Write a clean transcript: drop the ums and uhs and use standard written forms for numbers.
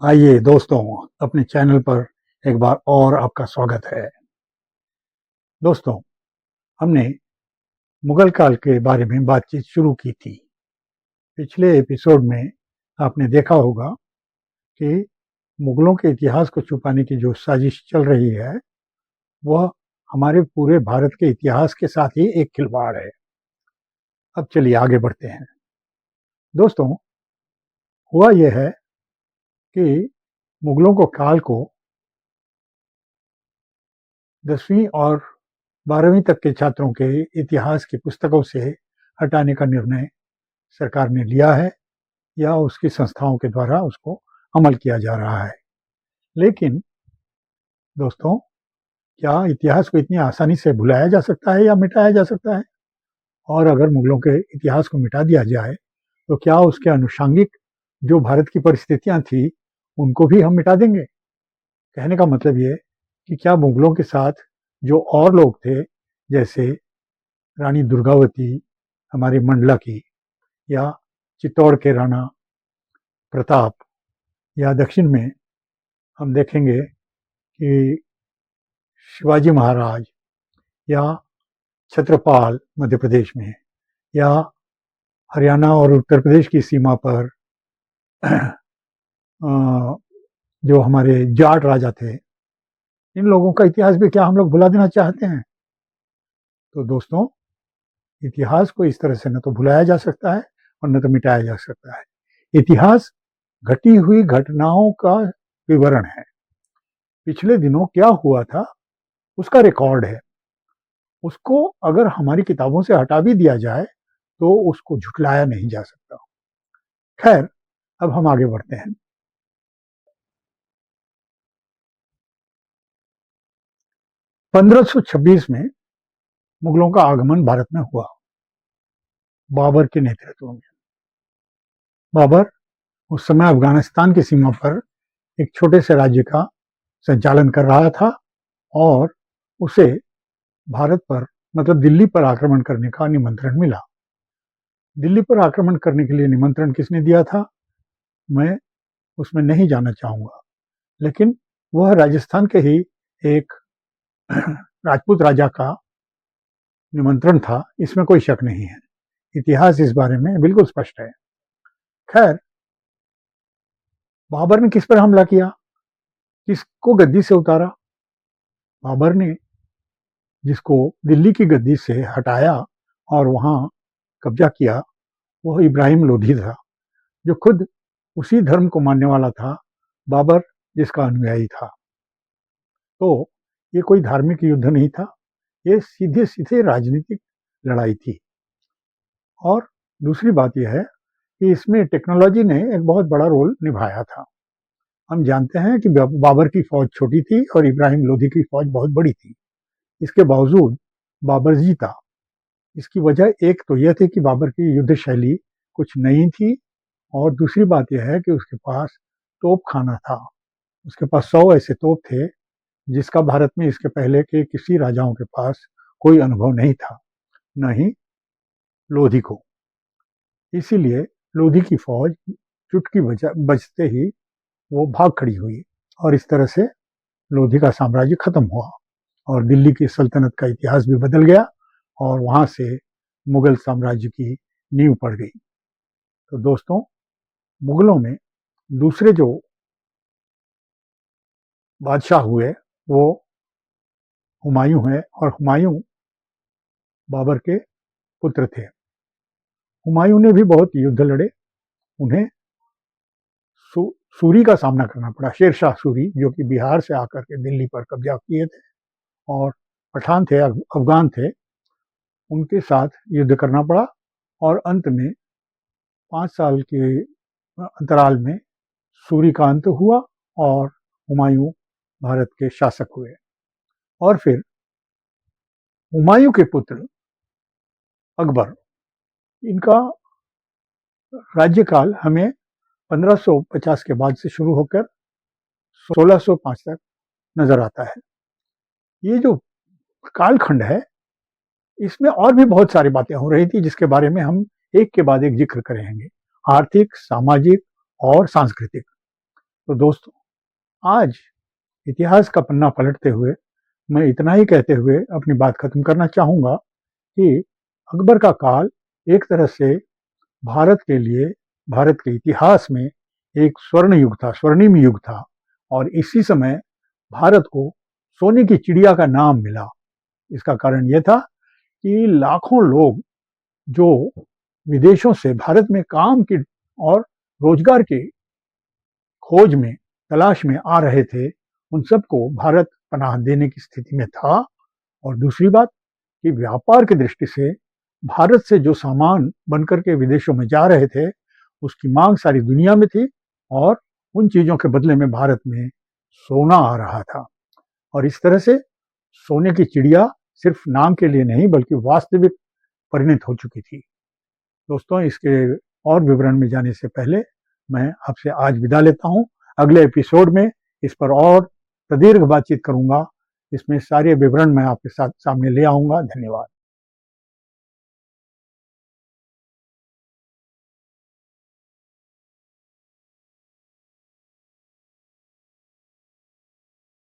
आइए दोस्तों, अपने चैनल पर एक बार और आपका स्वागत है। दोस्तों, हमने मुगल काल के बारे में बातचीत शुरू की थी। पिछले एपिसोड में आपने देखा होगा कि मुगलों के इतिहास को छुपाने की जो साजिश चल रही है, वह हमारे पूरे भारत के इतिहास के साथ ही एक खिलवाड़ है। अब चलिए आगे बढ़ते हैं। दोस्तों, हुआ यह है कि मुगलों को काल को 10वीं और 12वीं तक के छात्रों के इतिहास की पुस्तकों से हटाने का निर्णय सरकार ने लिया है या उसकी संस्थाओं के द्वारा उसको अमल किया जा रहा है। लेकिन दोस्तों, क्या इतिहास को इतनी आसानी से भुलाया जा सकता है या मिटाया जा सकता है? और अगर मुगलों के इतिहास को मिटा दिया जाए तो क्या उसके अनुषंगिक जो भारत की परिस्थितियां थी उनको भी हम मिटा देंगे? कहने का मतलब ये कि क्या मुगलों के साथ जो और लोग थे, जैसे रानी दुर्गावती हमारे मंडला की, या चित्तौड़ के राणा प्रताप, या दक्षिण में हम देखेंगे कि शिवाजी महाराज या छत्रपाल मध्य प्रदेश में, या हरियाणा और उत्तर प्रदेश की सीमा पर जो हमारे जाट राजा थे, इन लोगों का इतिहास भी क्या हम लोग भुला देना चाहते हैं? तो दोस्तों, इतिहास को इस तरह से न तो भुलाया जा सकता है और न तो मिटाया जा सकता है। इतिहास घटी हुई घटनाओं का विवरण है। पिछले दिनों क्या हुआ था उसका रिकॉर्ड है। उसको अगर हमारी किताबों से हटा भी दिया जाए तो उसको झुठलाया नहीं जा सकता। खैर, अब हम आगे बढ़ते हैं। 1526 में मुगलों का आगमन भारत में हुआ, बाबर के नेतृत्व में। बाबर उस समय अफगानिस्तान की सीमा पर एक छोटे से राज्य का संचालन कर रहा था और उसे भारत पर, मतलब दिल्ली पर आक्रमण करने का निमंत्रण मिला। दिल्ली पर आक्रमण करने के लिए निमंत्रण किसने दिया था, मैं उसमें नहीं जाना चाहूंगा, लेकिन वह राजस्थान के ही एक राजपूत राजा का निमंत्रण था, इसमें कोई शक नहीं है। इतिहास इस बारे में बिल्कुल स्पष्ट है। खैर, बाबर ने किस पर हमला किया, किसको गद्दी से उतारा? बाबर ने जिसको दिल्ली की गद्दी से हटाया और वहां कब्जा किया, वह इब्राहिम लोधी था, जो खुद उसी धर्म को मानने वाला था, बाबर जिसका अनुयायी था। तो ये कोई धार्मिक युद्ध नहीं था, ये सीधे सीधे राजनीतिक लड़ाई थी। और दूसरी बात यह है कि इसमें टेक्नोलॉजी ने एक बहुत बड़ा रोल निभाया था। हम जानते हैं कि बाबर की फौज छोटी थी और इब्राहिम लोधी की फौज बहुत बड़ी थी। इसके बावजूद बाबर जीता। इसकी वजह एक तो यह थी कि बाबर की युद्ध शैली कुछ नई थी, और दूसरी बात यह है कि उसके पास तोप खाना था। उसके पास 100 ऐसे तोप थे जिसका भारत में इसके पहले के किसी राजाओं के पास कोई अनुभव नहीं था, न ही लोधी को। इसीलिए लोधी की फौज चुटकी बजते ही वो भाग खड़ी हुई और इस तरह से लोधी का साम्राज्य खत्म हुआ और दिल्ली की सल्तनत का इतिहास भी बदल गया और वहां से मुगल साम्राज्य की नींव पड़ गई। तो दोस्तों, मुगलों में दूसरे जो बादशाह हुए वो हुमायूं है, और हुमायूं बाबर के पुत्र थे। हुमायूं ने भी बहुत युद्ध लड़े। उन्हें सूरी का सामना करना पड़ा, शेरशाह सूरी, जो कि बिहार से आकर के दिल्ली पर कब्जा किए थे और पठान थे, अफगान थे, उनके साथ युद्ध करना पड़ा। और अंत में 5 साल के अंतराल में सूरी का अंत हुआ और हुमायूं भारत के शासक हुए। और फिर हुमायूं के पुत्र अकबर, इनका राज्यकाल हमें 1550 के बाद से शुरू होकर 1605 तक नजर आता है। ये जो कालखंड है, इसमें और भी बहुत सारी बातें हो रही थी जिसके बारे में हम एक के बाद एक जिक्र करेंगे, आर्थिक, सामाजिक और सांस्कृतिक। तो दोस्तों, आज इतिहास का पन्ना पलटते हुए मैं इतना ही कहते हुए अपनी बात खत्म करना चाहूँगा कि अकबर का काल एक तरह से भारत के लिए, भारत के इतिहास में एक स्वर्ण युग था, स्वर्णिम युग था। और इसी समय भारत को सोने की चिड़िया का नाम मिला। इसका कारण यह था कि लाखों लोग जो विदेशों से भारत में काम की और रोजगार की खोज में, तलाश में आ रहे थे, उन सबको भारत पनाह देने की स्थिति में था। और दूसरी बात कि व्यापार की दृष्टि से भारत से जो सामान बनकर के विदेशों में जा रहे थे, उसकी मांग सारी दुनिया में थी और उन चीज़ों के बदले में भारत में सोना आ रहा था। और इस तरह से सोने की चिड़िया सिर्फ नाम के लिए नहीं बल्कि वास्तविक परिणत हो चुकी थी। दोस्तों, इसके और विवरण में जाने से पहले मैं आपसे आज विदा लेता हूं। अगले एपिसोड में इस पर और प्रदीर्घ बातचीत करूंगा। इसमें सारे विवरण मैं आपके साथ सामने ले आऊंगा। धन्यवाद।